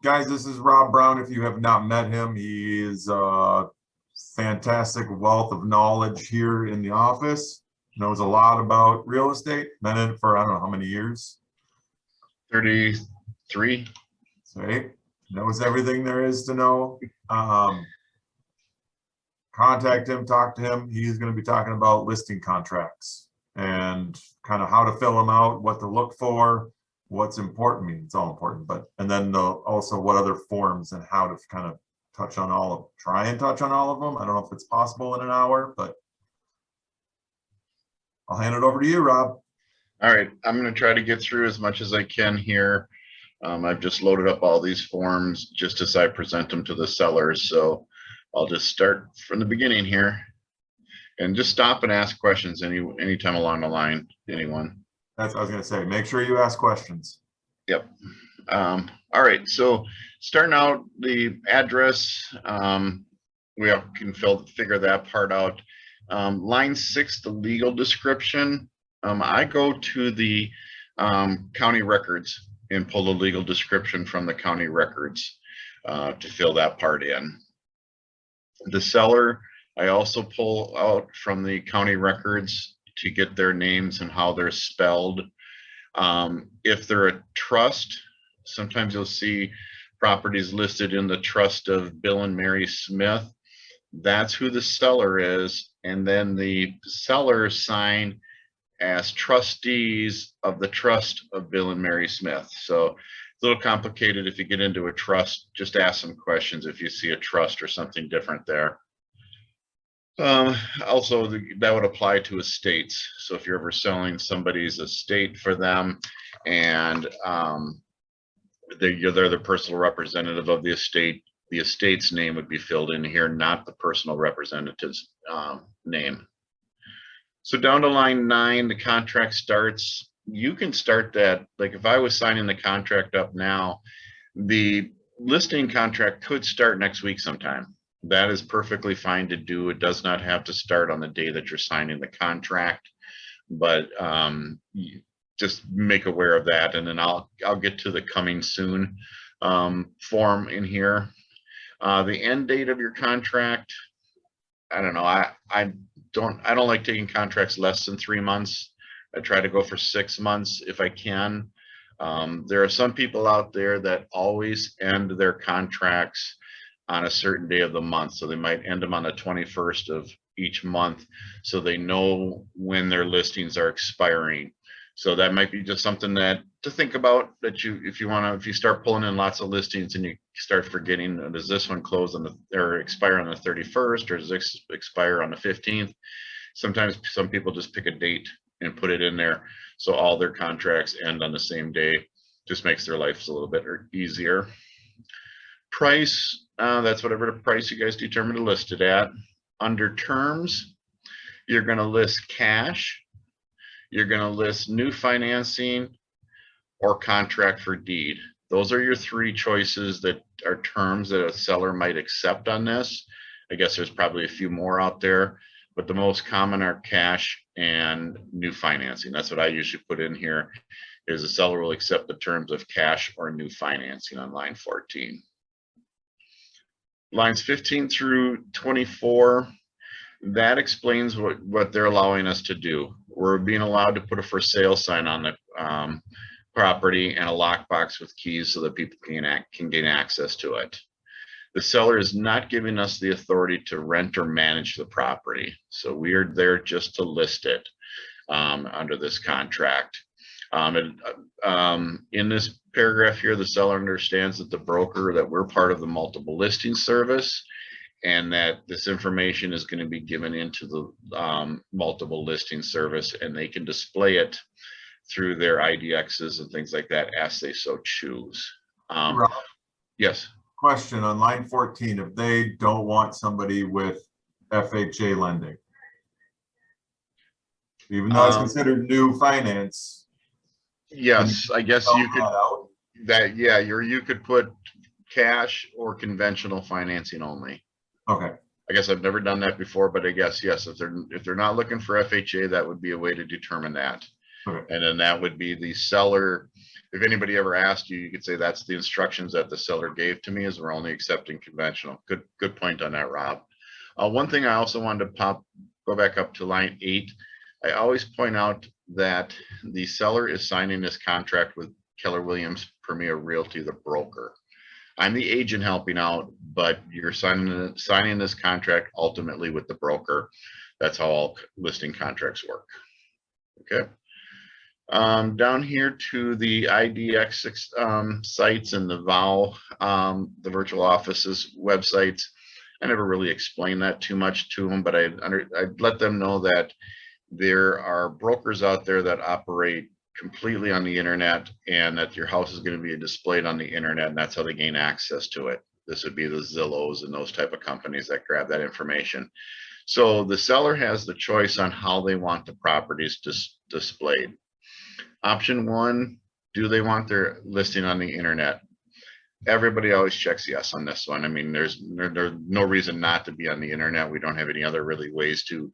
Guys, this is Rob Brown. If you have not met him, he is a fantastic wealth of knowledge here in the office. Knows a lot about real estate. Been in it for I don't know how many years. 33. So he knows everything there is to know. Contact him, talk to him. He's going to be talking about listing contracts and kind of how to fill them out, what to look for, what's important. I mean, it's all important, but and then also what other forms and how to kind of try and touch on all of them. I don't know if it's possible in an hour, but I'll hand it over to you, Rob. All right, I'm going to try to get through as much as I can here. I've just loaded up all these forms just as I present them to the sellers. So I'll just start from the beginning here and just stop and ask questions anytime along the line, anyone. That's what I was going to say. Make sure you ask questions. Yep. All right, so starting out the address, we can figure that part out. Line 6, the legal description. I go to the county records and pull the legal description from the county records to fill that part in. The seller, I also pull out from the county records to get their names and how they're spelled. If they're a trust, sometimes you'll see properties listed in the trust of Bill and Mary Smith. That's who the seller is, and then the seller sign as trustees of the trust of Bill and Mary Smith. So it's a little complicated. If you get into a trust, just ask some questions if you see a trust or something different there. Also, that would apply to estates. So if you're ever selling somebody's estate for them and they're the personal representative of the estate's name would be filled in here, not the personal representative's name. So down to line 9, the contract starts. You can start that, like if I was signing the contract up now, the listing contract could start next week sometime. That is perfectly fine to do. It does not have to start on the day that you're signing the contract, but just make aware of that. And then I'll get to the coming soon form in here. The end date of your contract, I don't know. I don't like taking contracts less than 3 months. I try to go for 6 months if I can. There are some people out there that always end their contracts on a certain day of the month. So they might end them on the 21st of each month, so they know when their listings are expiring. So that might be just something that to think about, that if you start pulling in lots of listings and you start forgetting, does this one close on or expire on the 31st, or does this expire on the 15th? Sometimes some people just pick a date and put it in there, so all their contracts end on the same day. Just makes their lives a little bit easier. Price, that's whatever the price you guys determine to list it at. Under terms, you're going to list cash, you're going to list new financing, or contract for deed. Those are your 3 choices that are terms that a seller might accept on this. I guess there's probably a few more out there, but the most common are cash and new financing. That's what I usually put in here, is the seller will accept the terms of cash or new financing on line 14. Lines 15 through 24, that explains what they're allowing us to do. We're being allowed to put a for sale sign on the property and a lockbox with keys so that people can gain access to it. The seller is not giving us the authority to rent or manage the property. So we are there just to list it under this contract. In this paragraph here, the seller understands that that we're part of the multiple listing service, and that this information is going to be given into the multiple listing service, and they can display it through their IDXs and things like that as they so choose. Rob, yes. Question on line 14, if they don't want somebody with FHA lending, even though it's considered new finance. Yes, I guess you could you could put cash or conventional financing only. Okay. I guess I've never done that before, but I guess yes, if they're not looking for FHA, that would be a way to determine that. Okay. And then that would be the seller if anybody ever asked you, you could say that's the instructions that the seller gave to me, is we're only accepting conventional. Good point on that, Rob. One thing I also wanted to go back up to line 8. I always point out that the seller is signing this contract with Keller Williams Premier Realty, the broker. I'm the agent helping out, but you're signing this contract ultimately with the broker. That's how all listing contracts work. Okay. Down here to the IDX sites and the VOW, the virtual offices websites. I never really explained that too much to them, but I'd let them know that there are brokers out there that operate completely on the internet, and that your house is going to be displayed on the internet, and that's how they gain access to it. This would be the Zillows and those type of companies that grab that information. So the seller has the choice on how they want the properties displayed. Option 1, do they want their listing on the internet? Everybody always checks yes on this one. I mean, there's no reason not to be on the internet. We don't have any other really ways to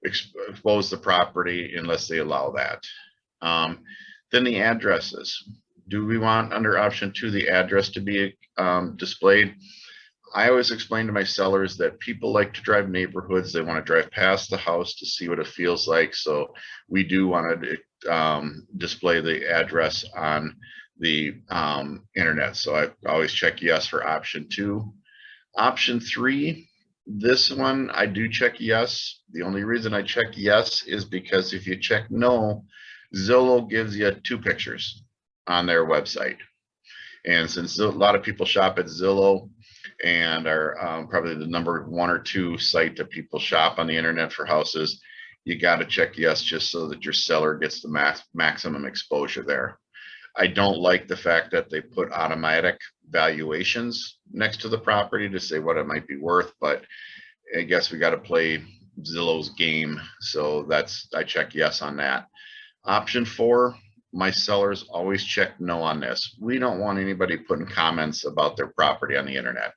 expose the property unless they allow that. Then the addresses. Do we want, under option 2, the address to be displayed? I always explain to my sellers that people like to drive neighborhoods. They want to drive past the house to see what it feels like. So we do want to display the address on the internet. So I always check yes for option 2. Option 3, this one I do check yes. The only reason I check yes is because if you check no, Zillow gives you 2 pictures on their website. And since a lot of people shop at Zillow and are probably the number 1 or 2 site that people shop on the internet for houses, you got to check yes just so that your seller gets the maximum exposure there. I don't like the fact that they put automatic valuations next to the property to say what it might be worth, but I guess we got to play Zillow's game. So I check yes on that. Option 4, my sellers always check no on this. We don't want anybody putting comments about their property on the internet.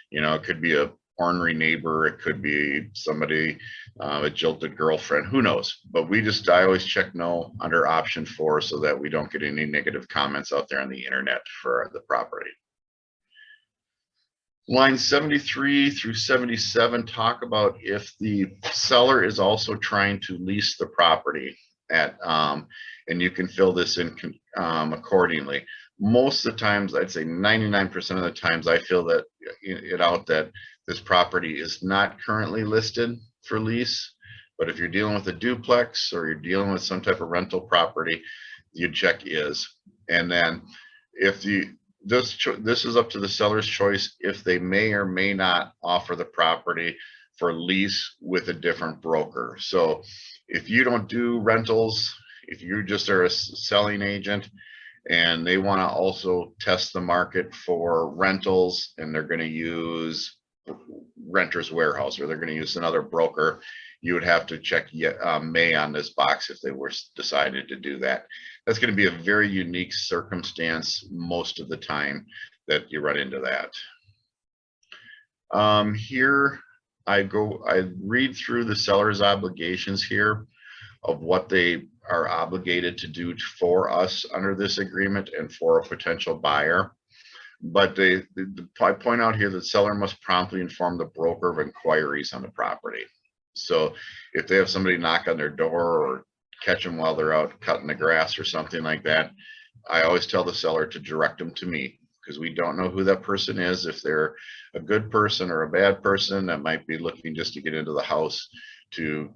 You know, it could be a ornery neighbor, it could be somebody, a jilted girlfriend, who knows? But I always check no under option 4 so that we don't get any negative comments out there on the internet for the property. Line 73 through 77 talk about if the seller is also trying to lease the property at, and you can fill this in accordingly. Most of the times, I'd say 99% of the times, I fill that that this property is not currently listed for lease. But if you're dealing with a duplex or you're dealing with some type of rental property, you check is. And then if this is up to the seller's choice if they may or may not offer the property for lease with a different broker. So if you don't do rentals, if you just are a selling agent and they want to also test the market for rentals and they're going to use Renters Warehouse or they're going to use another broker, you would have to check may on this box if they were decided to do that. That's going to be a very unique circumstance most of the time that you run into that. Here I read through the seller's obligations here of what they are obligated to do for us under this agreement and for a potential buyer. But I point out here that seller must promptly inform the broker of inquiries on the property. So if they have somebody knock on their door or catch them while they're out cutting the grass or something like that, I always tell the seller to direct them to me, because we don't know who that person is. If they're a good person or a bad person that might be looking just to get into the house to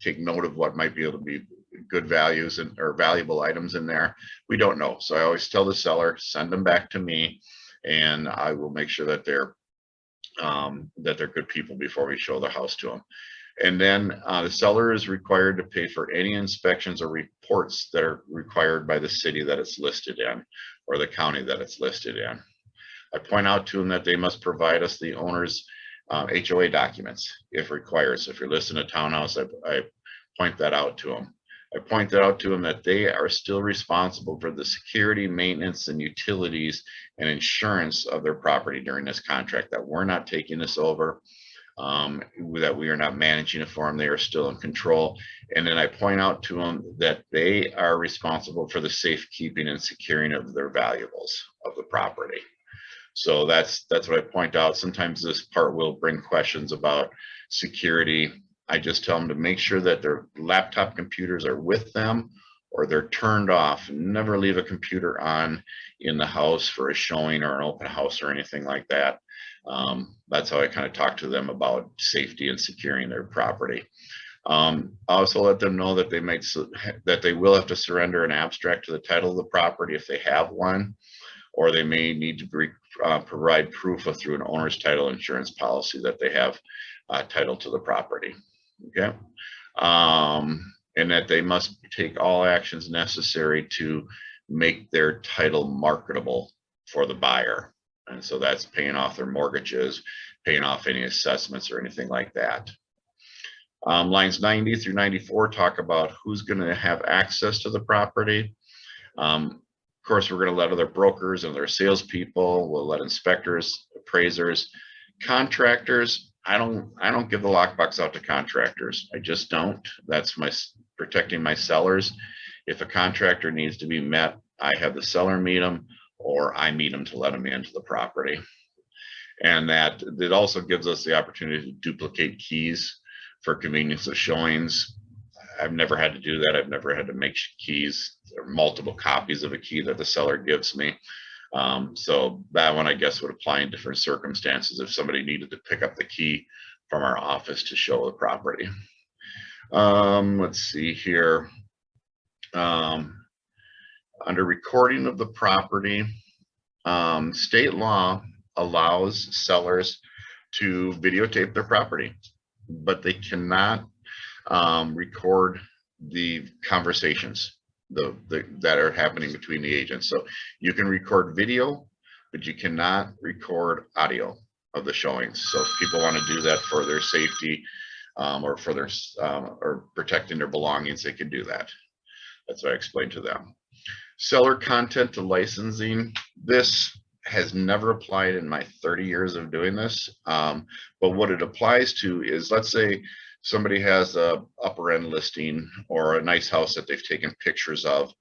take note of what might be able to be good values or valuable items in there, we don't know. So I always tell the seller, send them back to me, and I will make sure that they're good people before we show the house to them. And then the seller is required to pay for any inspections or reports that are required by the city that it's listed in or the county that it's listed in. I point out to them that they must provide us the owner's HOA documents if required. So if you're listing a townhouse, I point that out to them. I pointed out to them that they are still responsible for the security, maintenance, and utilities and insurance of their property during this contract, that we're not taking this over. that we are not managing it for them. They are still in control. And then I point out to them that they are responsible for the safekeeping and securing of their valuables of the property. So that's what I point out. Sometimes this part will bring questions about security. I just tell them to make sure that their laptop computers are with them or they're turned off. Never leave a computer on in the house for a showing or an open house or anything like that. That's how I kind of talk to them about safety and securing their property. I also let them know that they will have to surrender an abstract to the title of the property if they have one, or they may need to provide proof through an owner's title insurance policy that they have title to the property. Okay. And that they must take all actions necessary to make their title marketable for the buyer. And so that's paying off their mortgages, paying off any assessments or anything like that. Lines 90 through 94 talk about who's going to have access to the property. Of course, we're going to let other brokers and their salespeople, we'll let inspectors, appraisers, contractors. I don't give the lockbox out to contractors. I just don't. That's protecting my sellers. If a contractor needs to be met, I have the seller meet them, or I meet them to let them into the property. And that it also gives us the opportunity to duplicate keys for convenience of showings. I've never had to do that. I've never had to make keys or multiple copies of a key that the seller gives me. So that one, I guess, would apply in different circumstances if somebody needed to pick up the key from our office to show the property. Let's see here. Under recording of the property, state law allows sellers to videotape their property, but they cannot record the conversations that are happening between the agents. So you can record video, but you cannot record audio of the showings. So if people want to do that for their safety or for their or protecting their belongings, they can do that. That's what I explained to them. Seller content to licensing. This has never applied in my 30 years of doing this. But what it applies to is, let's say somebody has a upper end listing or a nice house that they've taken pictures of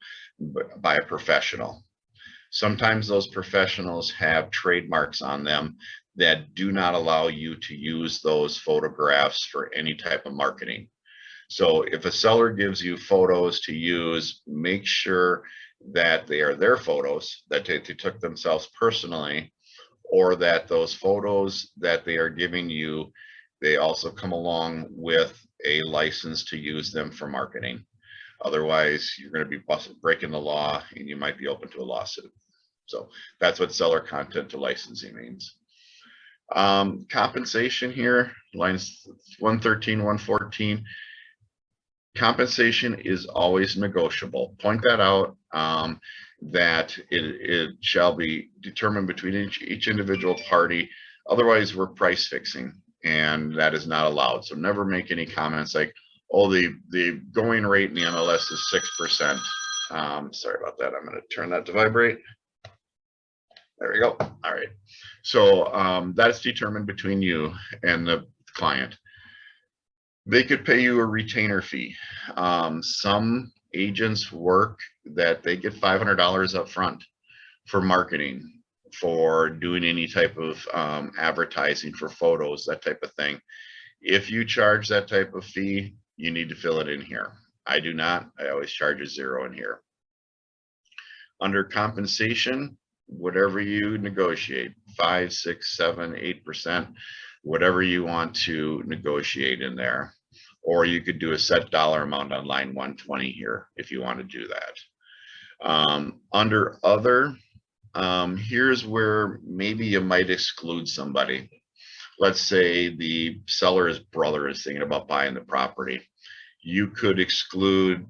by a professional. Sometimes those professionals have trademarks on them that do not allow you to use those photographs for any type of marketing. So if a seller gives you photos to use, make sure that they are their photos, that they took themselves personally, or that those photos that they are giving you, they also come along with a license to use them for marketing. Otherwise, you're going to be breaking the law and you might be open to a lawsuit. So that's what seller content to licensing means. Compensation here, lines 113, 114. Compensation is always negotiable. Point that out, that it shall be determined between each individual party. Otherwise, we're price fixing, and that is not allowed. So never make any comments like, oh, the going rate in the MLS is 6%. Sorry about that. I'm going to turn that to vibrate. There we go. All right. So that's determined between you and the client. They could pay you a retainer fee. Some agents work that they get $500 up front for marketing, for doing any type of advertising for photos, that type of thing. If you charge that type of fee, you need to fill it in here. I do not. I always charge a zero in here. Under compensation, whatever you negotiate, 5, 6, 7, 8%, whatever you want to negotiate in there. Or you could do a set dollar amount on line 120 here if you want to do that. Under other, here's where maybe you might exclude somebody. Let's say the seller's brother is thinking about buying the property. You could exclude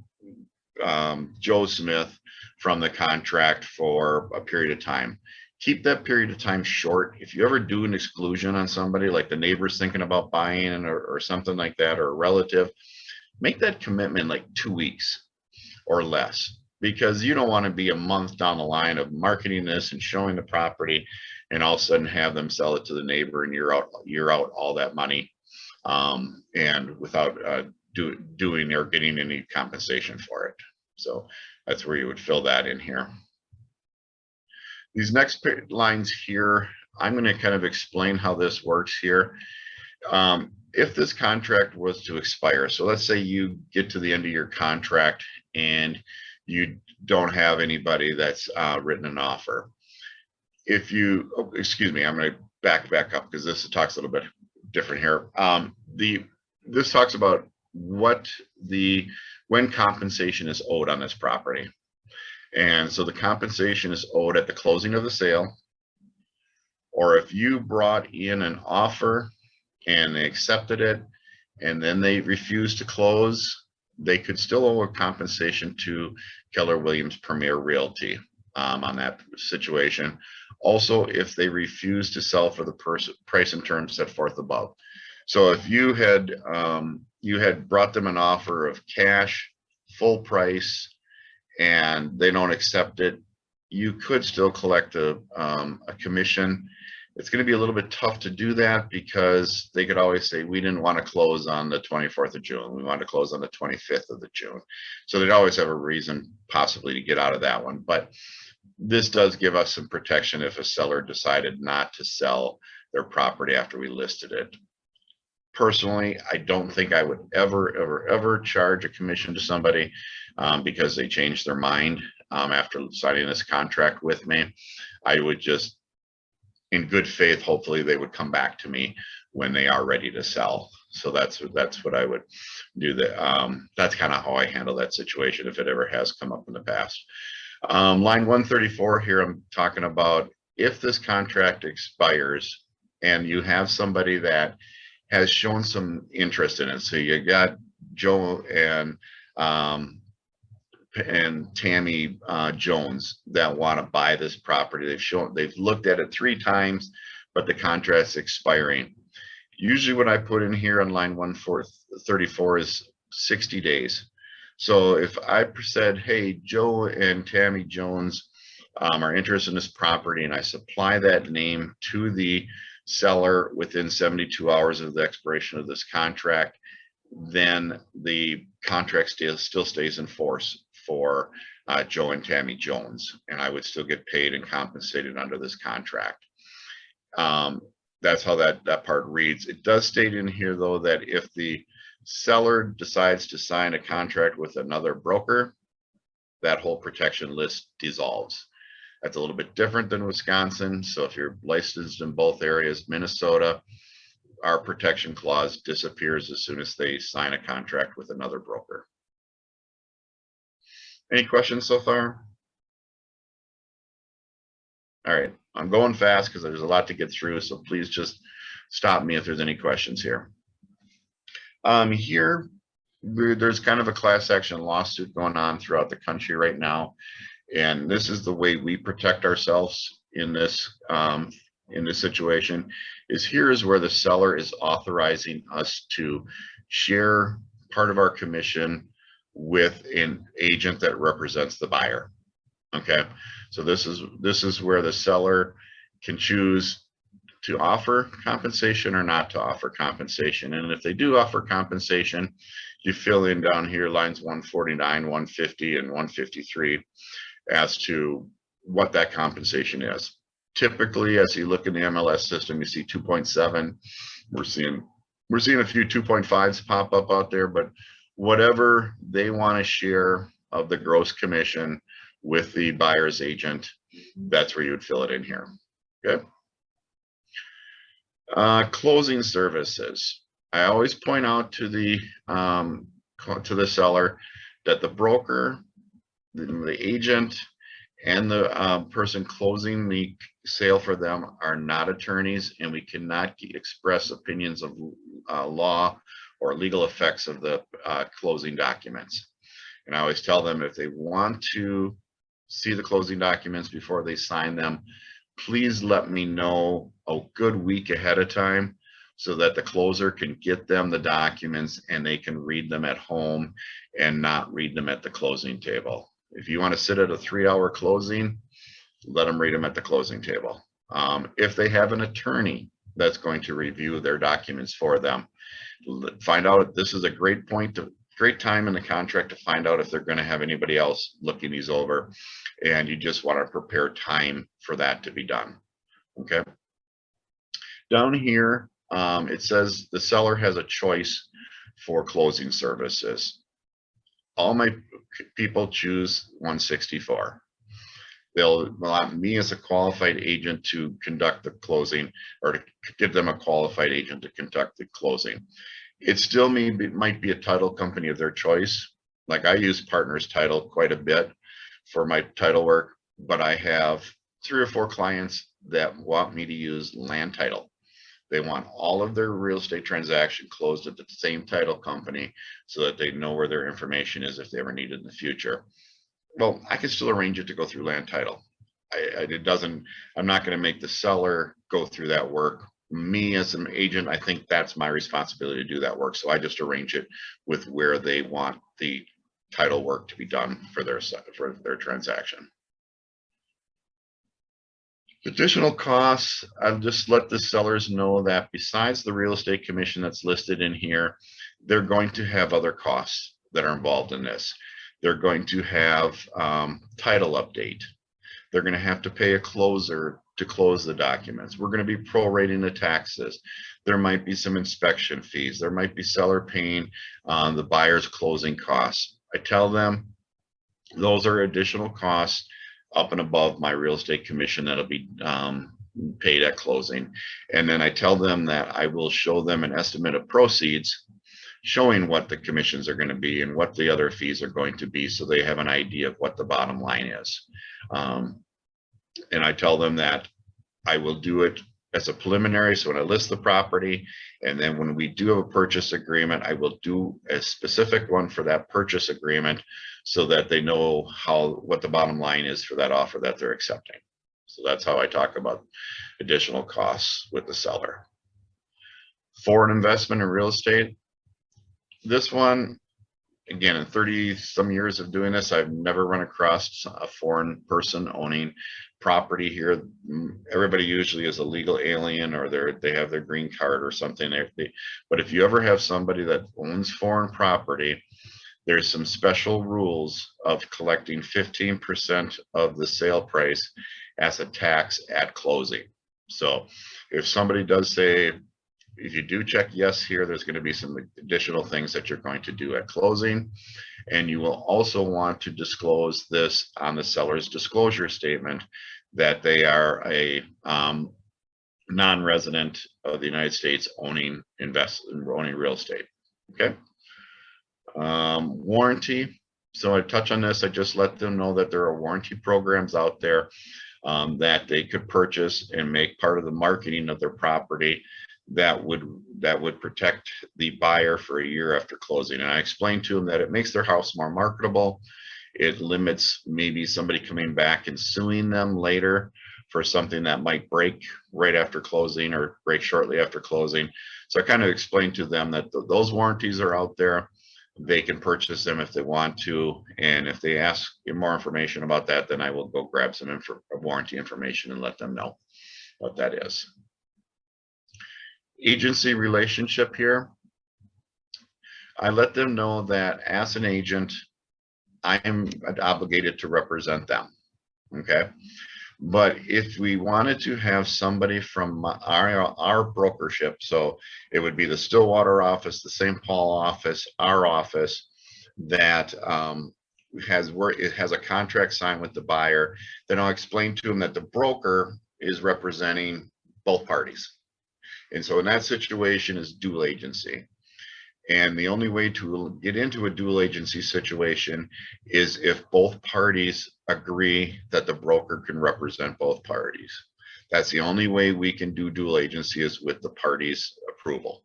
Joe Smith from the contract for a period of time. Keep that period of time short. If you ever do an exclusion on somebody, like the neighbor's thinking about buying or something like that, or a relative, make that commitment like 2 weeks or less, because you don't want to be a month down the line of marketing this and showing the property and all of a sudden have them sell it to the neighbor and you're out all that money. and without doing or getting any compensation for it. So that's where you would fill that in here. These next lines here, I'm going to kind of explain how this works here. If this contract was to expire, so let's say you get to the end of your contract and you don't have anybody that's written an offer. If you, oh, excuse me, I'm going to back up because this talks a little bit different here. This talks about when compensation is owed on this property. And so the compensation is owed at the closing of the sale, or if you brought in an offer and they accepted it and then they refused to close, they could still owe a compensation to Keller Williams Premier Realty on that situation. Also, if they refuse to sell for the price and terms set forth above. So if you had brought them an offer of cash, full price, and they don't accept it, you could still collect a commission. It's going to be a little bit tough to do that because they could always say, we didn't want to close on the 24th of June. We want to close on the 25th of the June. So they'd always have a reason possibly to get out of that one. But this does give us some protection if a seller decided not to sell their property after we listed it. Personally, I don't think I would ever charge a commission to somebody because they changed their mind after signing this contract with me. I would just, in good faith, hopefully they would come back to me when they are ready to sell. So that's what I would do. That's kind of how I handle that situation if it ever has come up in the past. Line 134 here, I'm talking about if this contract expires and you have somebody that has shown some interest in it. So you got Joe and Tammy Jones that want to buy this property. They've looked at it 3 times, but the contract's expiring. Usually what I put in here on line 134 is 60 days. So if I said, hey, Joe and Tammy Jones are interested in this property, and I supply that name to the seller within 72 hours of the expiration of this contract, then the contract still stays in force for Joe and Tammy Jones, and I would still get paid and compensated under this contract. That's how that part reads. It does state in here, though, that if the seller decides to sign a contract with another broker, that whole protection list dissolves. That's a little bit different than Wisconsin. So if you're licensed in both areas, Minnesota, our protection clause disappears as soon as they sign a contract with another broker. Any questions so far? All right, I'm going fast because there's a lot to get through, so please just stop me if there's any questions here. Here, there's kind of a class action lawsuit going on throughout the country right now. And this is the way we protect ourselves in this situation. Here's where the seller is authorizing us to share part of our commission with an agent that represents the buyer. Okay, so this is where the seller can choose to offer compensation or not to offer compensation. And if they do offer compensation, you fill in down here lines 149, 150, and 153 as to what that compensation is. Typically, as you look in the MLS system, you see 2.7. We're seeing a few 2.5s pop up out there, but whatever they want to share of the gross commission with the buyer's agent, that's where you would fill it in here. Okay. Closing services. I always point out to the seller that the broker, the agent, and the person closing the sale for them are not attorneys, and we cannot express opinions of law or legal effects of the closing documents. And I always tell them if they want to see the closing documents before they sign them, please let me know a good week ahead of time so that the closer can get them the documents and they can read them at home and not read them at the closing table. If you want to sit at a 3-hour closing, let them read them at the closing table. If they have an attorney that's going to review their documents for them. Find out, this is a great time in the contract to find out if they're going to have anybody else looking these over, and you just want to prepare time for that to be done. Okay. Down here, it says the seller has a choice for closing services. All my people choose 164. They'll want me as a qualified agent to conduct the closing, or to give them a qualified agent to conduct the closing. It still might be a title company of their choice. Like I use Partners Title quite a bit for my title work, but I have 3 or 4 clients that want me to use Land Title. They want all of their real estate transaction closed at the same title company so that they know where their information is if they ever need it in the future. Well, I can still arrange it to go through Land Title. I'm not going to make the seller go through that work. Me as an agent, I think that's my responsibility to do that work. So I just arrange it with where they want the title work to be done for their transaction. Additional costs, I'll just let the sellers know that besides the real estate commission that's listed in here, they're going to have other costs that are involved in this. They're going to have title update. They're going to have to pay a closer to close the documents. We're going to be prorating the taxes. There might be some inspection fees. There might be seller paying the buyer's closing costs. I tell them those are additional costs up and above my real estate commission that'll be paid at closing. And then I tell them that I will show them an estimate of proceeds showing what the commissions are going to be and what the other fees are going to be, so they have an idea of what the bottom line is. And I tell them that I will do it as a preliminary. So when I list the property, and then when we do have a purchase agreement, I will do a specific one for that purchase agreement so that they know what the bottom line is for that offer that they're accepting. So that's how I talk about additional costs with the seller. Foreign investment in real estate. This one, again, in 30 some years of doing this, I've never run across a foreign person owning property here. Everybody usually is a legal alien, or they have their green card or something. But if you ever have somebody that owns foreign property, there's some special rules of collecting 15% of the sale price as a tax at closing. So if somebody does say, if you do check yes here, there's going to be some additional things that you're going to do at closing. And you will also want to disclose this on the seller's disclosure statement, that they are a non-resident of the United States owning real estate. Okay. Warranty. So I touch on this. I just let them know that there are warranty programs out there that they could purchase and make part of the marketing of their property that would protect the buyer for a year after closing. And I explained to them that it makes their house more marketable. It limits maybe somebody coming back and suing them later for something that might break right after closing or break shortly after closing. So I kind of explained to them that those warranties are out there. They can purchase them if they want to. And if they ask more information about that, then I will go grab some warranty information and let them know what that is. Agency relationship here. I let them know that as an agent, I am obligated to represent them. Okay. But if we wanted to have somebody from our brokership, so it would be the Stillwater office, the St. Paul office, our office, that it has a contract signed with the buyer, then I'll explain to them that the broker is representing both parties. And so in that situation is dual agency. And the only way to get into a dual agency situation is if both parties agree that the broker can represent both parties. That's the only way we can do dual agency, is with the parties' approval.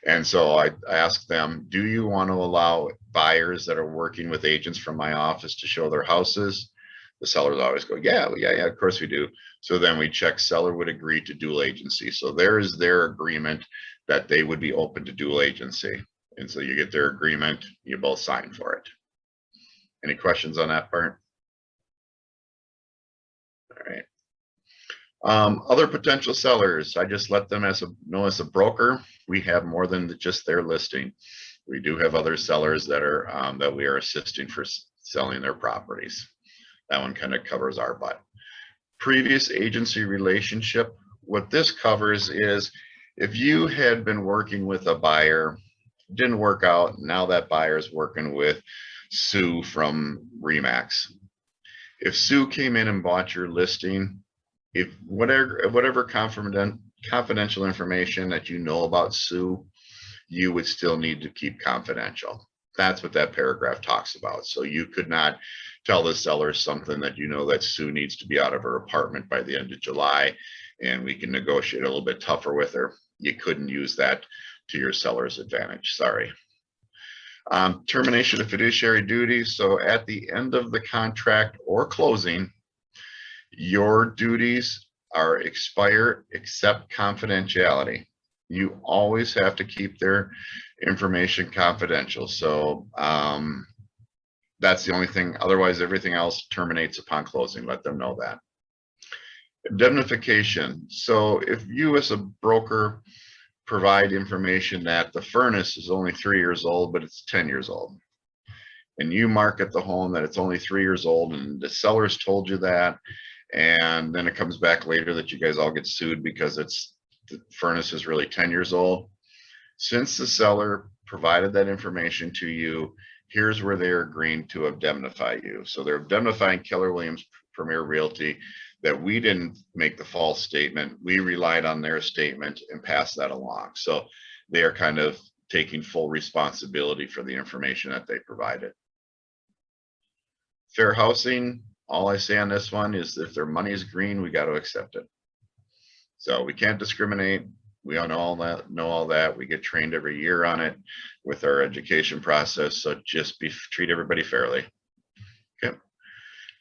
And so I asked them, do you want to allow buyers that are working with agents from my office to show their houses? The sellers always go, yeah, of course we do. So then we check seller would agree to dual agency. So there is their agreement that they would be open to dual agency. And so you get their agreement, you both sign for it. Any questions on that part? All Other potential sellers, I just let them know as a broker, we have more than just their listing. We do have other sellers that are that we are assisting for selling their properties. That one kind of covers our butt. Previous agency relationship, what this covers is if you had been working with a buyer, didn't work out, now that buyer is working with Sue from Remax. If Sue came in and bought your listing, if whatever confidential information that you know about Sue, you would still need to keep confidential. That's what that paragraph talks about. So you could not tell the seller something that you know that Sue needs to be out of her apartment by the end of July, and we can negotiate a little bit tougher with her. You couldn't use that to your seller's advantage. Sorry. Termination of fiduciary duties. So at the end of the contract or closing, your duties are expire except confidentiality. You always have to keep their information confidential. So that's the only thing. Otherwise, everything else terminates upon closing. Let them know that. Indemnification. So if you as a broker provide information that the furnace is only 3 years old, but it's 10 years old, and you market the home that it's only 3 years old, and the seller's told you that, and then it comes back later that you guys all get sued because the furnace is really 10 years old. Since the seller provided that information to you, here's where they're agreeing to indemnify you. So they're indemnifying Keller Williams Premier Realty that we didn't make the false statement. We relied on their statement and passed that along. So they are kind of taking full responsibility for the information that they provided. Fair housing, all I say on this one is if their money is green, we got to accept it. So we can't discriminate. We all know all that. We get trained every year on it with our education process. So just treat everybody fairly. Okay.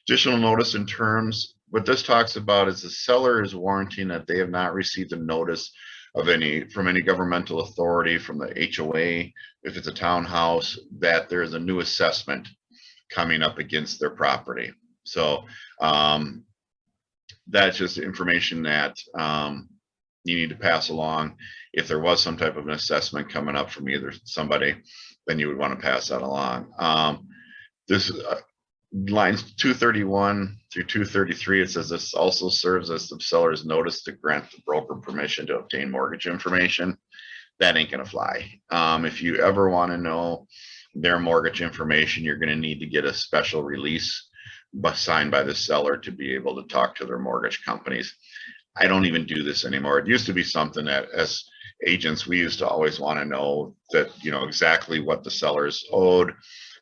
Additional notice in terms. What this talks about is the seller is warranting that they have not received a notice of from any governmental authority, from the HOA, if it's a townhouse, that there's a new assessment coming up against their property. So that's just information that you need to pass along. If there was some type of an assessment coming up from either somebody, then you would want to pass that along. This lines 231 through 233, it says this also serves as the seller's notice to grant the broker permission to obtain mortgage information. That ain't gonna fly. If you ever want to know their mortgage information, you're gonna need to get a special release signed by the seller to be able to talk to their mortgage companies. I don't even do this anymore. It used to be something that as agents, we used to always want to know that, you know, exactly what the sellers owed,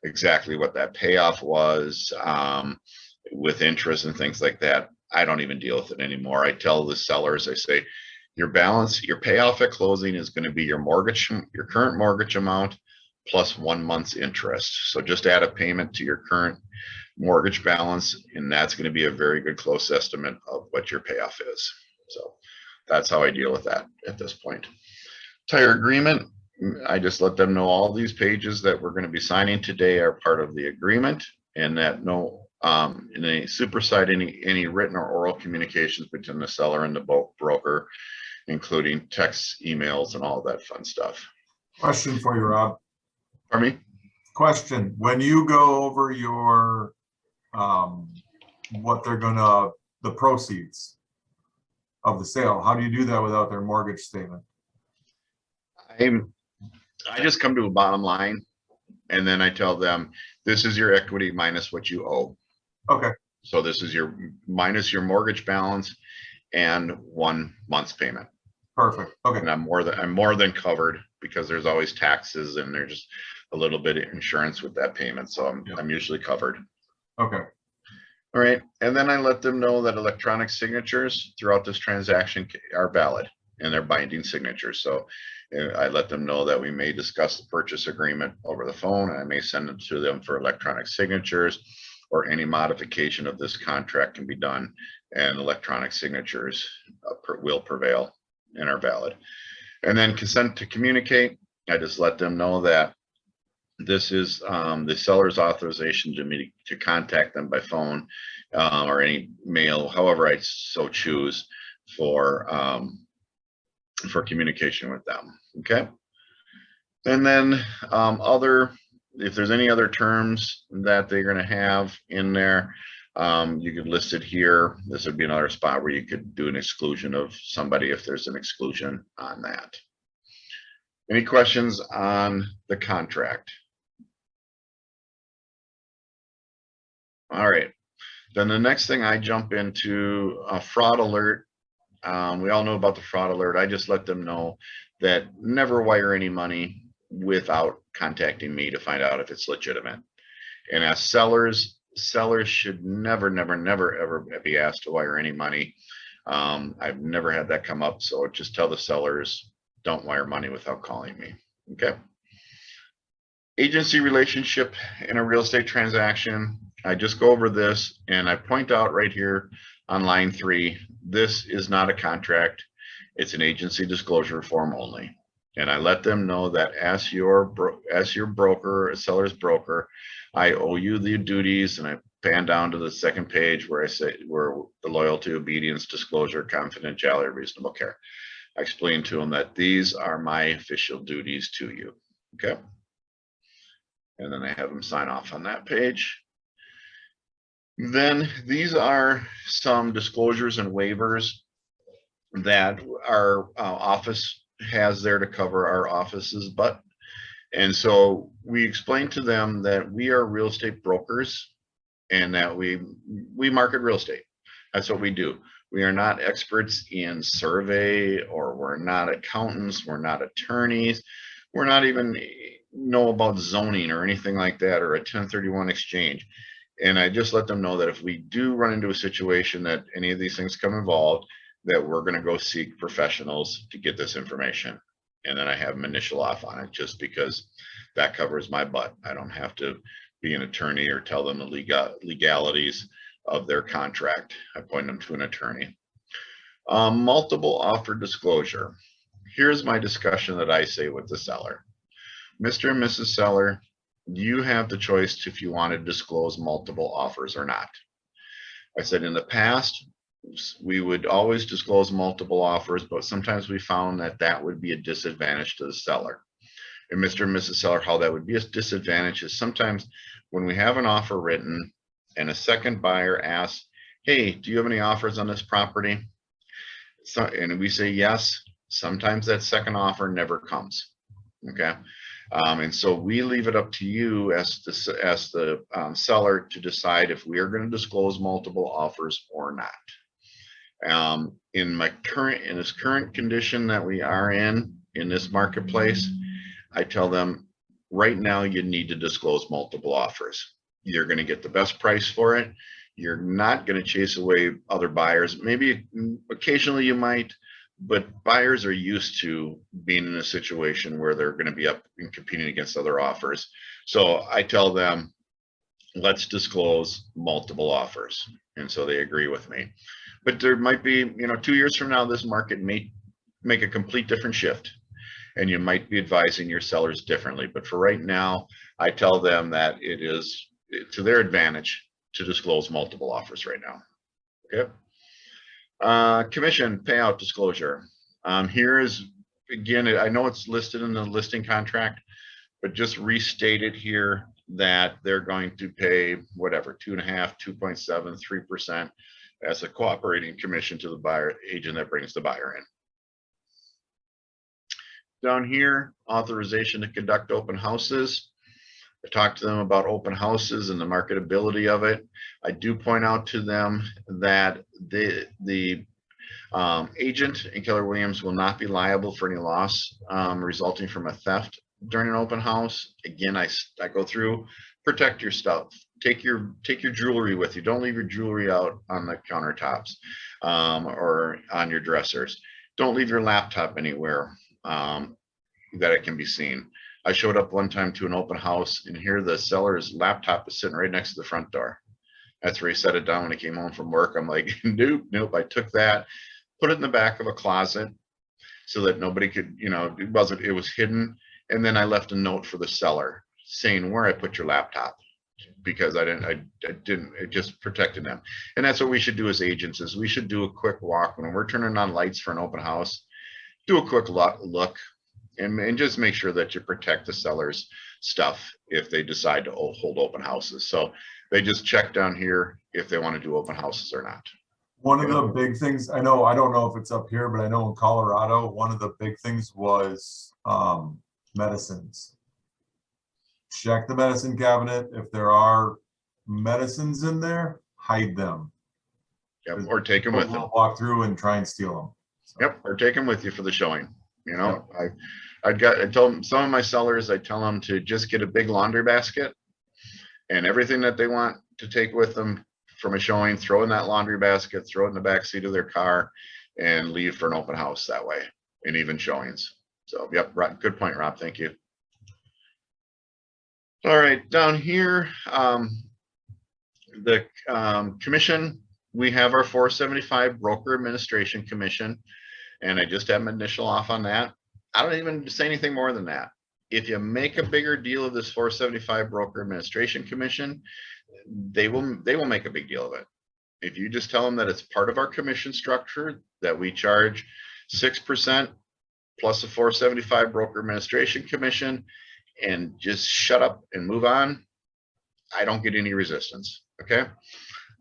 exactly what that payoff was, with interest and things like that. I don't even deal with it anymore. I tell the sellers, I say, your balance, your payoff at closing is going to be your mortgage, your current mortgage amount plus 1 month's interest. So just add a payment to your current mortgage balance, and that's going to be a very good close estimate of what your payoff is. So that's how I deal with that at this point. Tire agreement, I just let them know all these pages that we're going to be signing today are part of the agreement, and that no in any supersede any written or oral communications between the seller and the broker, including texts, emails, and all that fun stuff. Question for you, Rob. Pardon me? Question, when you go over your what they're gonna, the proceeds of the sale, how do you do that without their mortgage statement? I just come to a bottom line, and then I tell them, this is your equity minus what you owe. Okay. So this is your minus your mortgage balance and 1 month's payment. Perfect. Okay. And I'm more than covered, because there's always taxes and there's just a little bit of insurance with that payment. So I'm usually covered. Okay. All right. And then I let them know that electronic signatures throughout this transaction are valid and they're binding signatures. So I let them know that we may discuss the purchase agreement over the phone, and I may send them to them for electronic signatures, or any modification of this contract can be done, and electronic signatures will prevail and are valid. And then consent to communicate, I just let them know that this is the seller's authorization to contact them by phone or any mail, however I so choose, for communication with them. Okay. And then if there's any other terms that they're going to have in there, you could list it here. This would be another spot where you could do an exclusion of somebody if there's an exclusion on that. Any questions on the contract? All right. Then the next thing I jump into a fraud alert. We all know about the fraud alert. I just let them know that never wire any money without contacting me to find out if it's legitimate. And as sellers should never, ever be asked to wire any money. I've never had that come up. So just tell the sellers, don't wire money without calling me. Okay. Agency relationship in a real estate transaction. I just go over this and I point out right here on line 3, this is not a contract. It's an agency disclosure form only. And I let them know that as your broker, a seller's broker, I owe you the duties, and I pan down to the second page where I say, where the loyalty, obedience, disclosure, confidentiality, reasonable care. I explain to them that these are my official duties to you. Okay. And then I have them sign off on that page. Then these are some disclosures and waivers that our office has there to cover our office's butt. And so we explain to them that we are real estate brokers and that we market real estate. That's what we do. We are not experts in survey, or we're not accountants, we're not attorneys, we're not even know about zoning or anything like that, or a 1031 exchange. And I just let them know that if we do run into a situation that any of these things come involved, that we're going to go seek professionals to get this information. And then I have them initial off on it, just because that covers my butt. I don't have to be an attorney or tell them the legalities of their contract. I point them to an attorney. Multiple offer disclosure. Here's my discussion that I say with the seller. Mr. and Mrs. Seller, you have the choice if you want to disclose multiple offers or not. I said in the past, we would always disclose multiple offers, but sometimes we found that that would be a disadvantage to the seller. And Mr. and Mrs. Seller, how that would be a disadvantage is sometimes when we have an offer written and a second buyer asks, hey, do you have any offers on this property? So, and we say yes, sometimes that second offer never comes. Okay. And so we leave it up to you as the seller to decide if we are going to disclose multiple offers or not. In this current condition that we are in this marketplace, I tell them right now you need to disclose multiple offers. You're going to get the best price for it. You're not going to chase away other buyers. Maybe occasionally you might, but buyers are used to being in a situation where they're going to be up and competing against other offers. So I tell them, let's disclose multiple offers. And so they agree with me. But there might be, 2 years from now, this market may make a complete different shift, and you might be advising your sellers differently. But for right now, I tell them that it is to their advantage to disclose multiple offers right now. Okay. Commission payout disclosure. Here is, again, I know it's listed in the listing contract, but just restate it here that they're going to pay whatever, 2.5%, 2.7%, 3% as a cooperating commission to the buyer agent that brings the buyer in. Down here, authorization to conduct open houses. I talked to them about open houses and the marketability of it. I do point out to them that the agent in Keller Williams will not be liable for any loss resulting from a theft during an open house. Again, I go through, protect your stuff. Take your jewelry with you. Don't leave your jewelry out on the countertops or on your dressers. Don't leave your laptop anywhere that it can be seen. I showed up one time to an open house, and here the seller's laptop is sitting right next to the front door. That's where he set it down when he came home from work. I'm like, nope. I took that, put it in the back of a closet so that nobody could, it was hidden. And then I left a note for the seller saying where I put your laptop, because it just protected them. And that's what we should do as agents, is we should do a quick walk when we're turning on lights for an open house, do a quick look and just make sure that you protect the seller's stuff if they decide to hold open houses. So they just check down here if they want to do open houses or not. One of the big things, I don't know if it's up here, but I know in Colorado, one of the big things was medicines. Check the medicine cabinet. If there are medicines in there, hide them. Yep, or take them with them. Walk through and try and steal them. So. Yep, or take them with you for the showing. You know, yep. I told some of my sellers, I tell them to just get a big laundry basket and everything that they want to take with them from a showing, throw in that laundry basket, throw it in the back seat of their car, and leave for an open house that way, and even showings. So, yep, good point, Rob. Thank you. All right, down here, the commission, we have our 475 broker administration commission, and I just have an initial off on that. I don't even say anything more than that. If you make a bigger deal of this 475 broker administration commission, they will make a big deal of it. If you just tell them that it's part of our commission structure, that we charge 6% plus a 475 broker administration commission, and just shut up and move on, I don't get any resistance. Okay,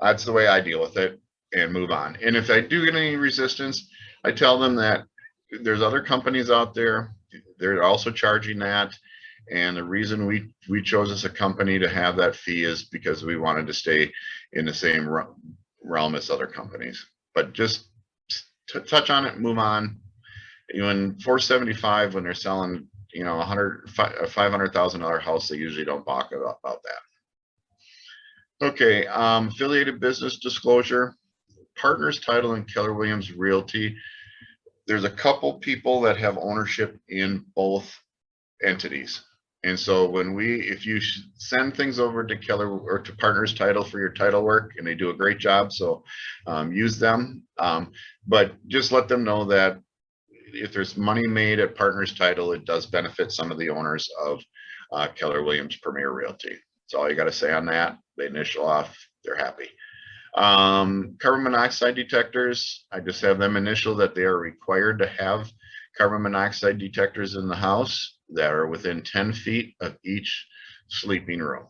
that's the way I deal with it, and move on. And if I do get any resistance, I tell them that there's other companies out there, they're also charging that, and the reason we chose as a company to have that fee is because we wanted to stay in the same realm as other companies. But just touch on it, move on. Even 475, when they're selling, you know, $500,000 house, they usually don't balk about that. Okay, affiliated business disclosure, Partners Title and Keller Williams Realty. There's a couple people that have ownership in both entities. And so if you send things over to Keller or to Partners Title for your title work, and they do a great job, so use them. But just let them know that if there's money made at Partners Title, it does benefit some of the owners of Keller Williams Premier Realty. That's all you got to say on that. They initial off, they're happy. Carbon monoxide detectors, I just have them initial that they are required to have carbon monoxide detectors in the house that are within 10 feet of each sleeping room.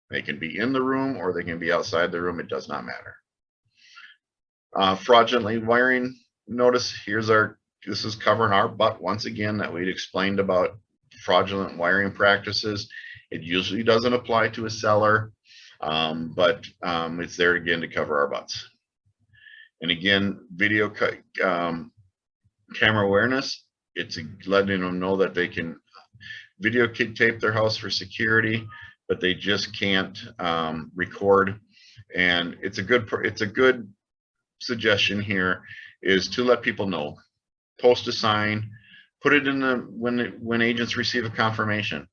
They can be in the room or they can be outside the room. It does not matter. Fraudulently wiring notice. This is covering our butt once again that we'd explained about fraudulent wiring practices. It usually doesn't apply to a seller, but it's there again to cover our butts. And again, video camera awareness. It's letting them know that they can videotape their house for security, but they just can't record. And it's a good suggestion here is to let people know. Post a sign, put it in the when agents receive a confirmation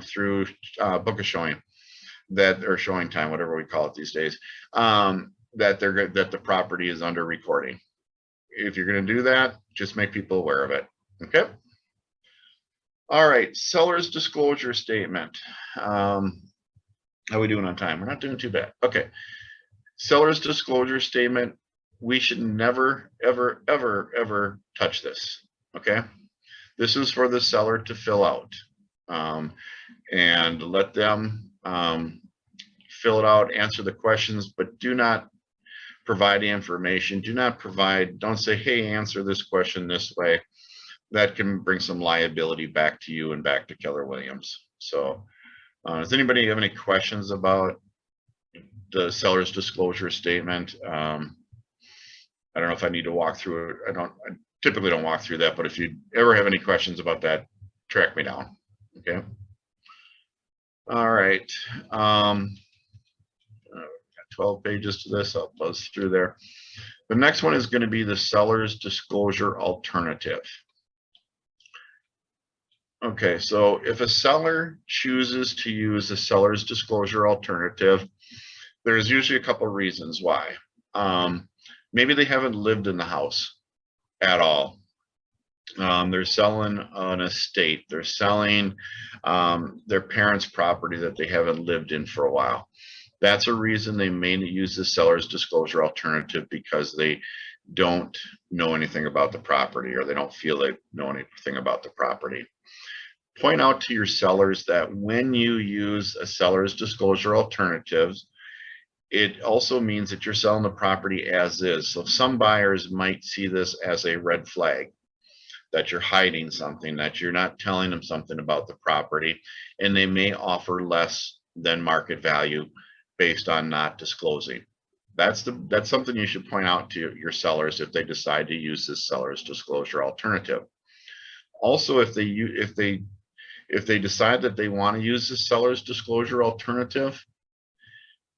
through book a showing, or showing time, whatever we call it these days, that the property is under recording. If you're going to do that, just make people aware of it. Okay. All right. Seller's disclosure statement. How are we doing on time? We're not doing too bad. Okay. Seller's disclosure statement. We should never, ever, ever, ever touch this. Okay. This is for the seller to fill out and let them fill it out, answer the questions, but do not provide the information. Don't say, hey, answer this question this way. That can bring some liability back to you and back to Keller Williams. So does anybody have any questions about the seller's disclosure statement? I don't know if I need to walk through it. I typically don't walk through that, but if you ever have any questions about that, track me down. Okay. All right. 12 pages to this. I'll buzz through there. The next one is going to be the seller's disclosure alternative. Okay, so if a seller chooses to use the seller's disclosure alternative, there's usually a couple of reasons why. Maybe they haven't lived in the house at all. They're selling an estate. They're selling their parents' property that they haven't lived in for a while. That's a reason they may use the seller's disclosure alternative, because they don't know anything about the property, or they don't feel they know anything about the property. Point out to your sellers that when you use a seller's disclosure alternatives, it also means that you're selling the property as is. So some buyers might see this as a red flag, that you're hiding something, that you're not telling them something about the property, and they may offer less than market value based on not disclosing. That's something you should point out to your sellers if they decide to use this seller's disclosure alternative. Also, if they decide that they want to use the seller's disclosure alternative,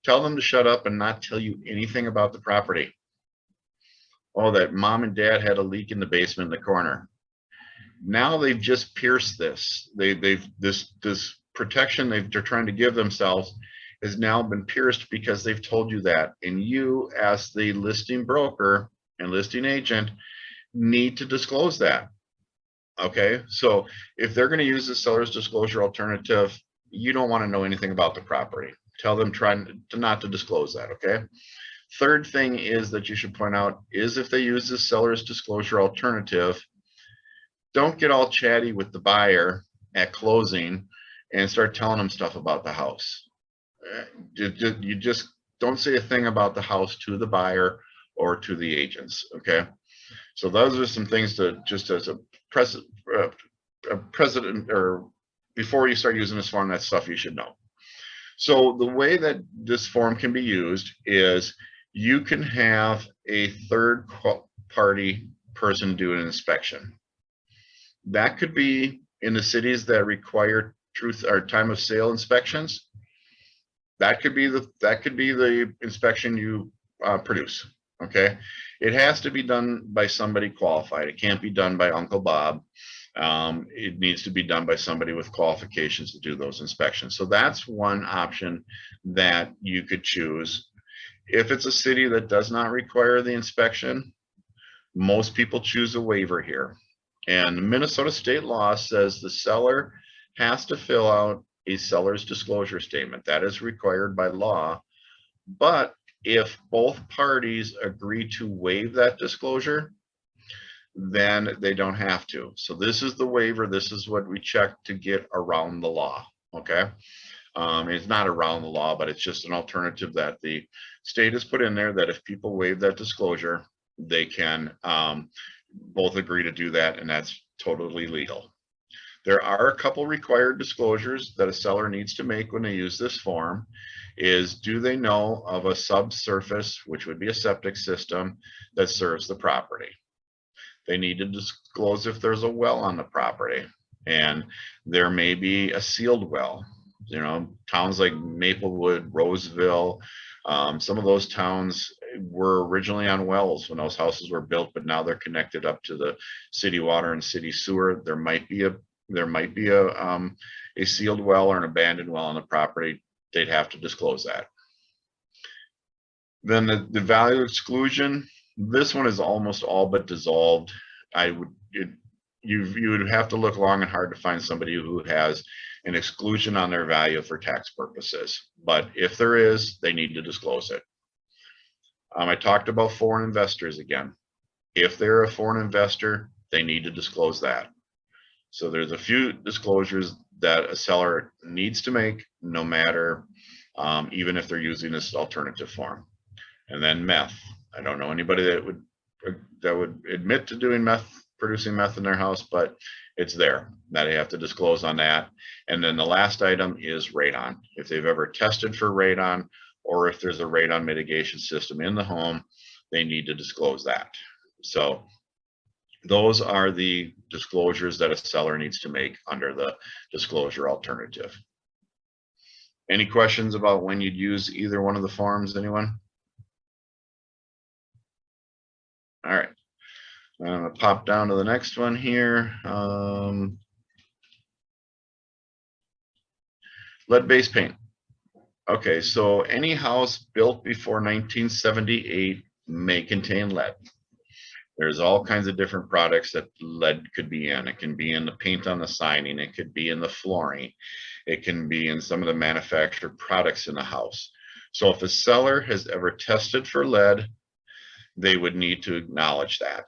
tell them to shut up and not tell you anything about the property. Oh, that mom and dad had a leak in the basement in the corner. Now they've just pierced this. This protection they're trying to give themselves has now been pierced, because they've told you that, and you, as the listing broker and listing agent, need to disclose that. Okay, so if they're going to use the seller's disclosure alternative, you don't want to know anything about the property. Tell them not to disclose that. Okay. Third thing is that you should point out is, if they use the seller's disclosure alternative, don't get all chatty with the buyer at closing and start telling them stuff about the house. You just don't say a thing about the house to the buyer or to the agents. Okay. So those are some things to, just as a precedent, or before you start using this form, that's stuff you should know. So the way that this form can be used is you can have a third party person do an inspection. That could be in the cities that require truth or time of sale inspections. That could be the inspection you produce. Okay, it has to be done by somebody qualified. It can't be done by Uncle Bob. It needs to be done by somebody with qualifications to do those inspections. So that's one option that you could choose. If it's a city that does not require the inspection, most people choose a waiver here. And Minnesota state law says the seller has to fill out a seller's disclosure statement. That is required by law. But if both parties agree to waive that disclosure, then they don't have to. So this is the waiver. This is what we check to get around the law. Okay. It's not around the law, but it's just an alternative that the state has put in there, that if people waive that disclosure, they can both agree to do that, and that's totally legal. There are a couple required disclosures that a seller needs to make when they use this form. Is, do they know of a subsurface, which would be a septic system, that serves the property? They need to disclose if there's a well on the property, and there may be a sealed well. You know, towns like Maplewood, Roseville, some of those towns were originally on wells when those houses were built, but now they're connected up to the city water and city sewer. There might be a sealed well or an abandoned well on the property. They'd have to disclose that. Then the value exclusion, this one is almost all but dissolved. You would have to look long and hard to find somebody who has an exclusion on their value for tax purposes. But if there is, they need to disclose it. I talked about foreign investors again. If they're a foreign investor, they need to disclose that. So there's a few disclosures that a seller needs to make, no matter, even if they're using this alternative form. And then meth. I don't know anybody that would admit to doing meth, producing meth in their house, but it's there that they have to disclose on that. And then the last item is radon. If they've ever tested for radon, or if there's a radon mitigation system in the home, they need to disclose that. So those are the disclosures that a seller needs to make under the disclosure alternative. Any questions about when you'd use either one of the forms, anyone? All right, I'm gonna pop down to the next one here. Lead-based paint. Okay, so any house built before 1978 may contain lead. There's all kinds of different products that lead could be in. It can be in the paint on the siding. It could be in the flooring. It can be in some of the manufactured products in the house. So if a seller has ever tested for lead, they would need to acknowledge that.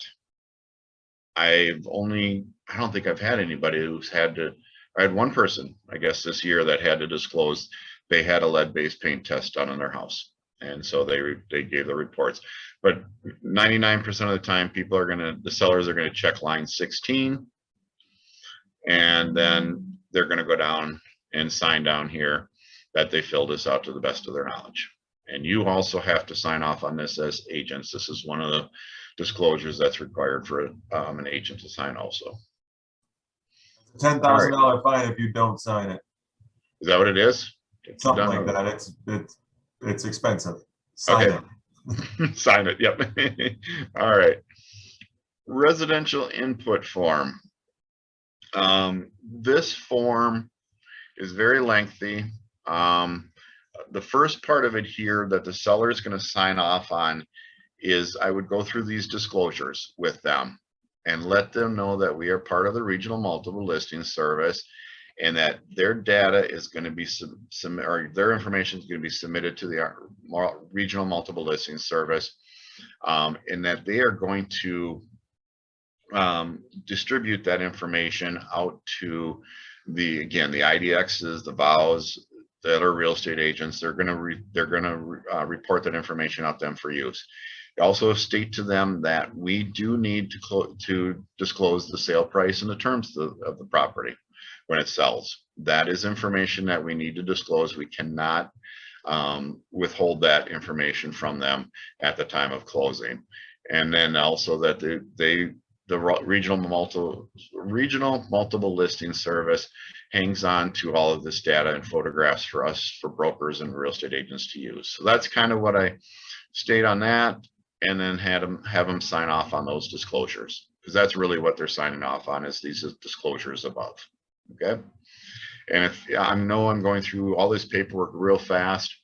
I don't think I've had anybody who's had to, I had one person, I guess this year, that had to disclose they had a lead-based paint test done in their house. And so they gave the reports. But 99% of the time, the sellers are gonna check line 16. And then they're gonna go down and sign down here that they filled this out to the best of their knowledge. And you also have to sign off on this as agents. This is one of the disclosures that's required for an agent to sign also. $10,000 fine if you don't sign it. Is that what it is? Something like that. It's expensive. Sign Okay. It. Sign it. Yep. All right. Residential input form. This form is very lengthy. The first part of it here that the seller is going to sign off on is I would go through these disclosures with them and let them know that we are part of the Regional Multiple Listing Service, and that their data is going to be or their information is going to be submitted to the Regional Multiple Listing Service, and that they are going to distribute that information out to the IDXs, the VOWs, the other real estate agents. They're going to report that information out to them for use. Also state to them that we do need to disclose the sale price and the terms of the property when it sells. That is information that we need to disclose. We cannot withhold that information from them at the time of closing. And then also that the Regional Multiple Listing Service hangs on to all of this data and photographs for us, for brokers and real estate agents to use. So that's kind of what I state on that, and then have them sign off on those disclosures, because that's really what they're signing off on, is these disclosures above. Okay. And if I know I'm going through all this paperwork real fast,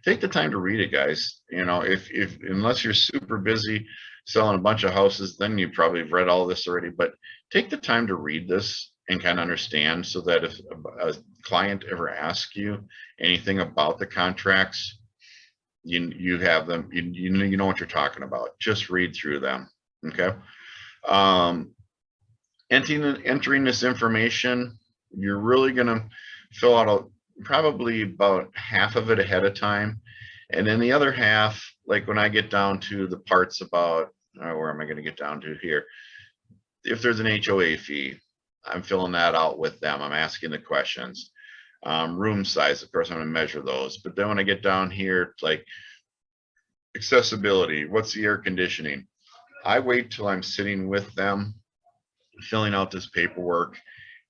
take the time to read it, guys. You know, unless you're super busy selling a bunch of houses, then you probably have read all this already, but take the time to read this and kind of understand, so that if a client ever asks you anything about the contracts, you have them, you know what you're talking about. Just read through them. Okay. Entering this information, you're really going to fill out probably about half of it ahead of time, and then the other half, like when I get down to the parts about where am I going to get down to here, if there's an HOA fee, I'm filling that out with them. I'm asking the questions. Room size, of course, I'm going to measure those. But then when I get down here, like accessibility, what's the air conditioning, I wait till I'm sitting with them filling out this paperwork,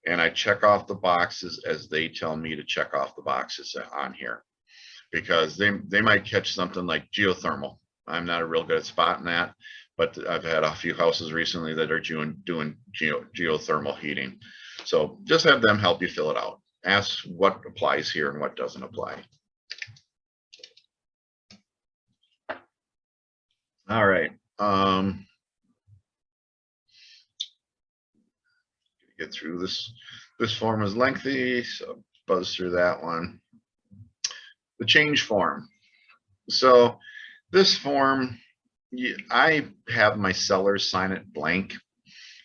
and I check off the boxes as they tell me to check off the boxes on here, because they might catch something like geothermal. I'm not a real good at spotting that, but I've had a few houses recently that are doing geothermal heating. So just have them help you fill it out. Ask what applies here and what doesn't apply. All right. Get through this. This form is lengthy, so buzz through that one. The change form. So this form, I have my sellers sign it blank.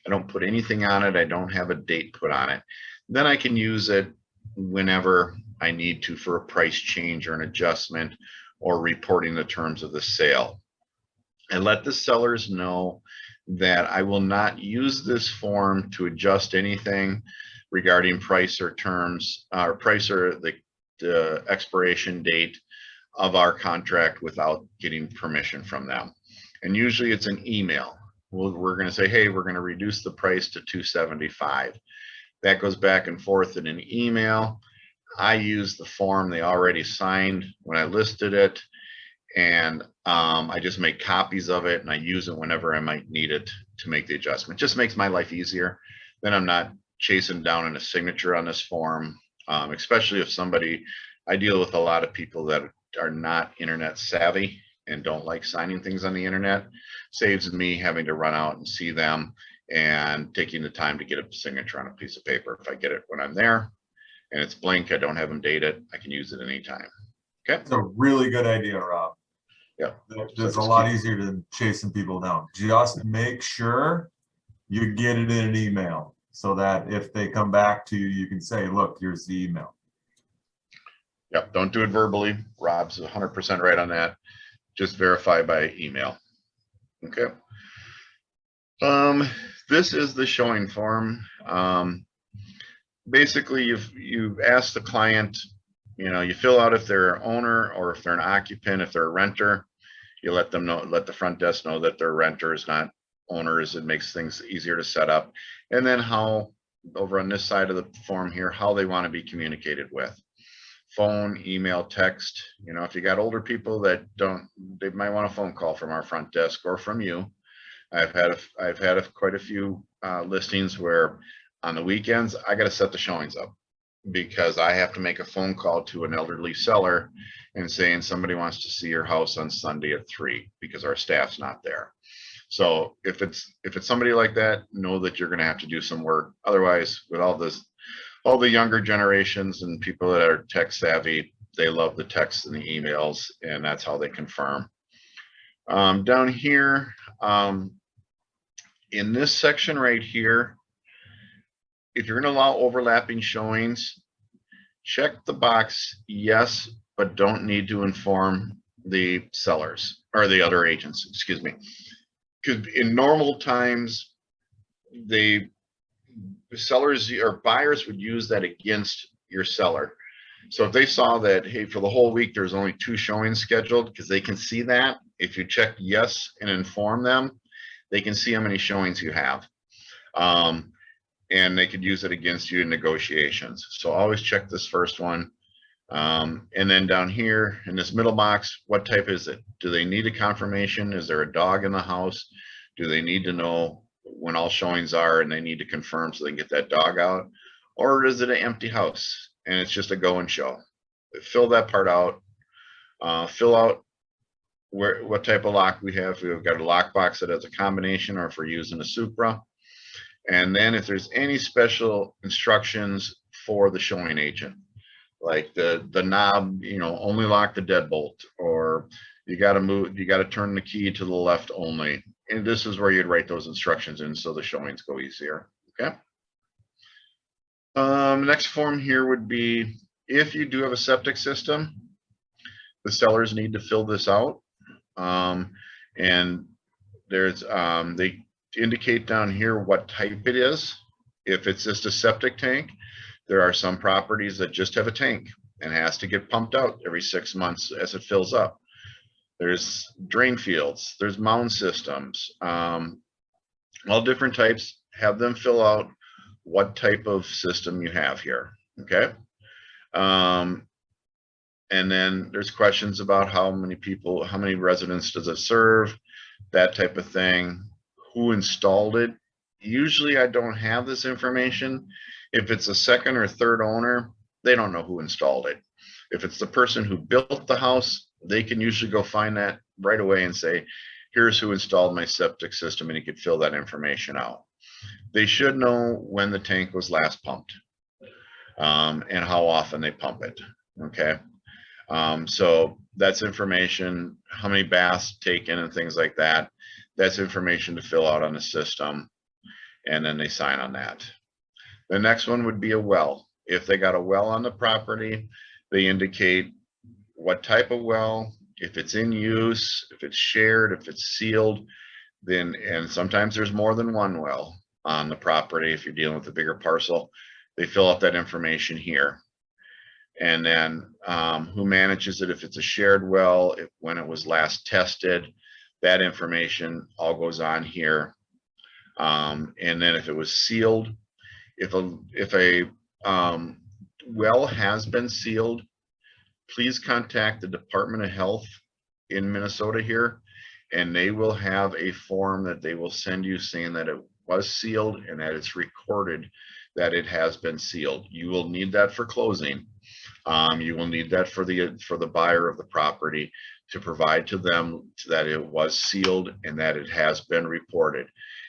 I don't put anything on it. I don't have a date put on it. Then I can use it whenever I need to for a price change or an adjustment or reporting the terms of the sale. I let the sellers know that I will not use this form to adjust anything regarding price or terms, or price or the expiration date of our contract without getting permission from them. And usually it's an email. We're going to say, hey, we're going to reduce the price to $275. That goes back and forth in an email. I use the form they already signed when I listed it, and I just make copies of it and I use it whenever I might need it to make the adjustment. Just makes my life easier. Then I'm not chasing down a signature on this form, especially if I deal with a lot of people that are not internet savvy, and don't like signing things on the internet, saves me having to run out and see them and taking the time to get a signature on a piece of paper. If I get it when I'm there and it's blank, I don't have them dated, I can use it anytime. Okay. It's a really good idea, Rob. Yeah. It's a lot easier than chasing people down. Just make sure you get it in an email so that if they come back to you, you can say, look, here's the email. Yep, don't do it verbally. Rob's 100% right on that. Just verify by email. Okay. This is the showing form. Basically, you've asked the client, you fill out if they're an owner or if they're an occupant. If they're a renter, you let them know, let the front desk know that they're renters, not owners. It makes things easier to set up. And then how, over on this side of the form here, how they want to be communicated with. Phone, email, text. If you got older people that don't, they might want a phone call from our front desk or from you. I've had quite a few listings where on the weekends I got to set the showings up because I have to make a phone call to an elderly seller and saying somebody wants to see your house on Sunday at 3 because our staff's not there. So if it's somebody like that, know that you're going to have to do some work. Otherwise, with all the younger generations and people that are tech savvy, they love the texts and the emails, and that's how they confirm. Down here, in this section right here, if you're going to allow overlapping showings, check the box yes, but don't need to inform the sellers or the other agents, excuse me. Because in normal times, the sellers or buyers would use that against your seller. So if they saw that, hey, for the whole week, there's only 2 showings scheduled, because they can see that. If you check yes and inform them, they can see how many showings you have. And they could use it against you in negotiations. So always check this first one. And then down here in this middle box, what type is it? Do they need a confirmation? Is there a dog in the house? Do they need to know when all showings are and they need to confirm so they can get that dog out? Or is it an empty house and it's just a go and show? Fill that part out. Fill out what type of lock we have. We've got a lock box that has a combination, or if we're using a Supra. And then if there's any special instructions for the showing agent, like the knob, only lock the deadbolt, or you got to turn the key to the left only. And this is where you'd write those instructions in so the showings go easier. Okay. Next form here would be, if you do have a septic system, the sellers need to fill this out. And there's, they indicate down here what type it is. If it's just a septic tank, there are some properties that just have a tank and has to get pumped out every 6 months as it fills up. There's drain fields, there's mound systems, all different types. Have them fill out what type of system you have here. Okay. And then there's questions about how many people, how many residents does it serve, that type of thing. Who installed it? Usually I don't have this information. If it's a second or third owner, they don't know who installed it. If it's the person who built the house, they can usually go find that right away and say, here's who installed my septic system, and you could fill that information out. They should know when the tank was last pumped, and how often they pump it. Okay. So that's information, how many baths taken and things like that. That's information to fill out on the system, and then they sign on that. The next one would be a well. If they got a well on the property, they indicate what type of well, if it's in use, if it's shared, if it's sealed, then, and sometimes there's more than one well on the property. If you're dealing with a bigger parcel, they fill out that information here. And then who manages it, if it's a shared well, when it was last tested, that information all goes on here. And then if it was sealed, if a well has been sealed, please contact the Department of Health in Minnesota here, and they will have a form that they will send you saying that it was sealed and that it's recorded that it has been sealed. You will need that for closing. You will need that for the buyer of the property to provide to them that it was sealed and that it has been reported.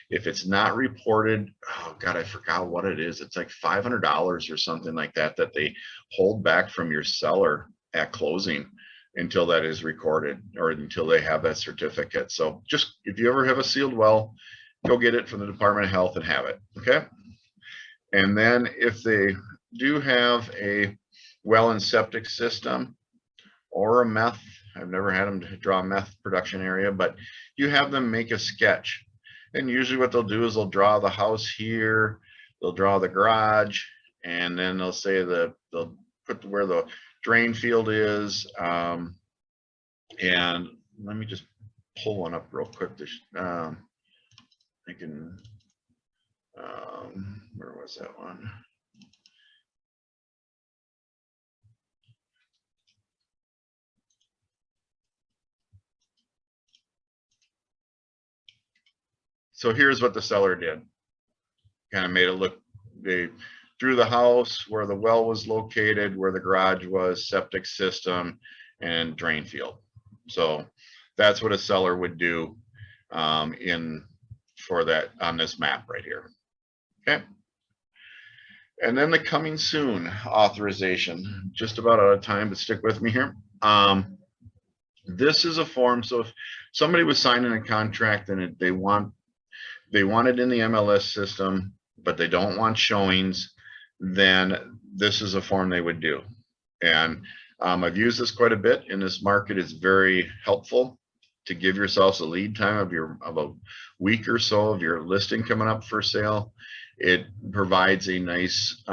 If it's not reported, oh God, I forgot what it is. It's like $500 or something like that that they hold back from your seller at closing until that is recorded or until they have that certificate. So just if you ever have a sealed well, go get it from the Department of Health and have it. Okay. And then if they do have a well and septic system or a meth, I've never had them to draw a meth production area, but you have them make a sketch. And usually what they'll do is they'll draw the house here, they'll draw the garage, and then they'll say that they'll put where the drain field is. And let me just pull one up real quick. I can, where was that one? So here's what the seller did. Kind of made it look, they drew the house, where the well was located, where the garage was, septic system, and drain field. So that's what a seller would do for that on this map right here. Okay. And then the coming soon authorization, just about out of time, but stick with me here. This is a form. So if somebody was signing a contract and they want it in the MLS system, but they don't want showings, then this is a form they would do. And I've used this quite a bit in this market. It's very helpful to give yourselves a lead time of a week or so of your listing coming up for sale. It provides a nice,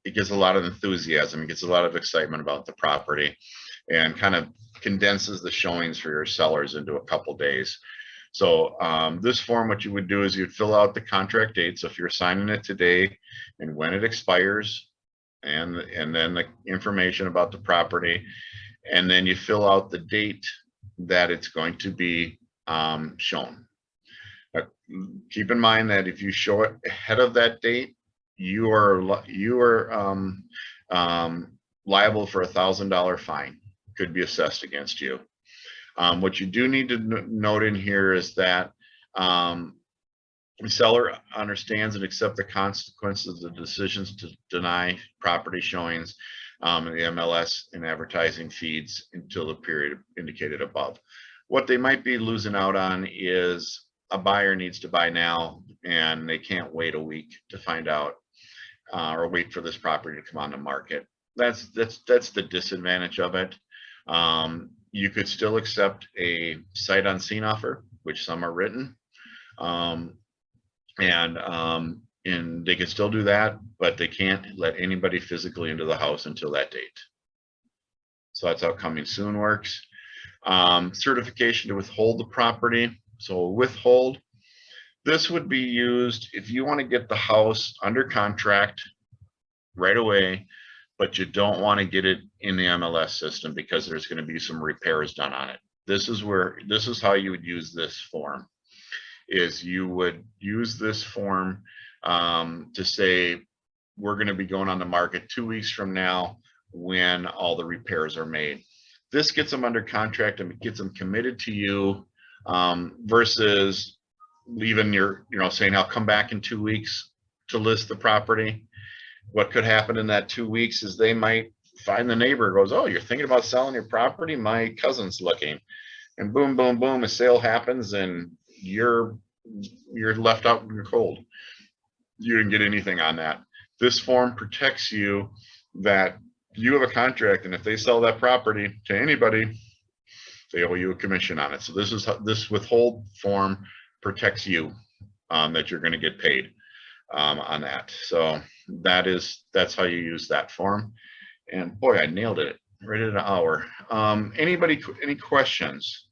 it gets a lot of enthusiasm. It gets a lot of excitement about the property and kind of condenses the showings for your sellers into a couple days. So this form, what you would do is you'd fill out the contract date. So if you're signing it today and when it expires, and then the information about the property, and then you fill out the date that it's going to be shown. Keep in mind that if you show it ahead of that date, you are liable for $1,000 fine. Could be assessed against you. What you do need to note in here is that the seller understands and accepts the consequences of decisions to deny property showings in the MLS and advertising feeds until the period indicated above. What they might be losing out on is a buyer needs to buy now and they can't wait a week to find out or wait for this property to come on the market. That's the disadvantage of it. You could still accept a sight unseen offer, which some are written, and they can still do that, but they can't let anybody physically into the house until that date. So that's how coming soon works. Certification to withhold the property. So withhold, this would be used if you want to get the house under contract right away, but you don't want to get it in the MLS system because there's going to be some repairs done on it. This is how you would use this form, is you would use this form to say, we're going to be going on the market 2 weeks from now when all the repairs are made. This gets them under contract and it gets them committed to you versus leaving saying, I'll come back in 2 weeks to list the property. What could happen in that 2 weeks is they might find the neighbor goes, oh, you're thinking about selling your property? My cousin's looking. And boom, boom, boom, a sale happens and you're left out in the cold. You didn't get anything on that. This form protects you that you have a contract, and if they sell that property to anybody, they owe you a commission on it. So this withhold form protects you that you're going to get paid on that. So that's how you use that form. And boy, I nailed it right at an hour. Any questions?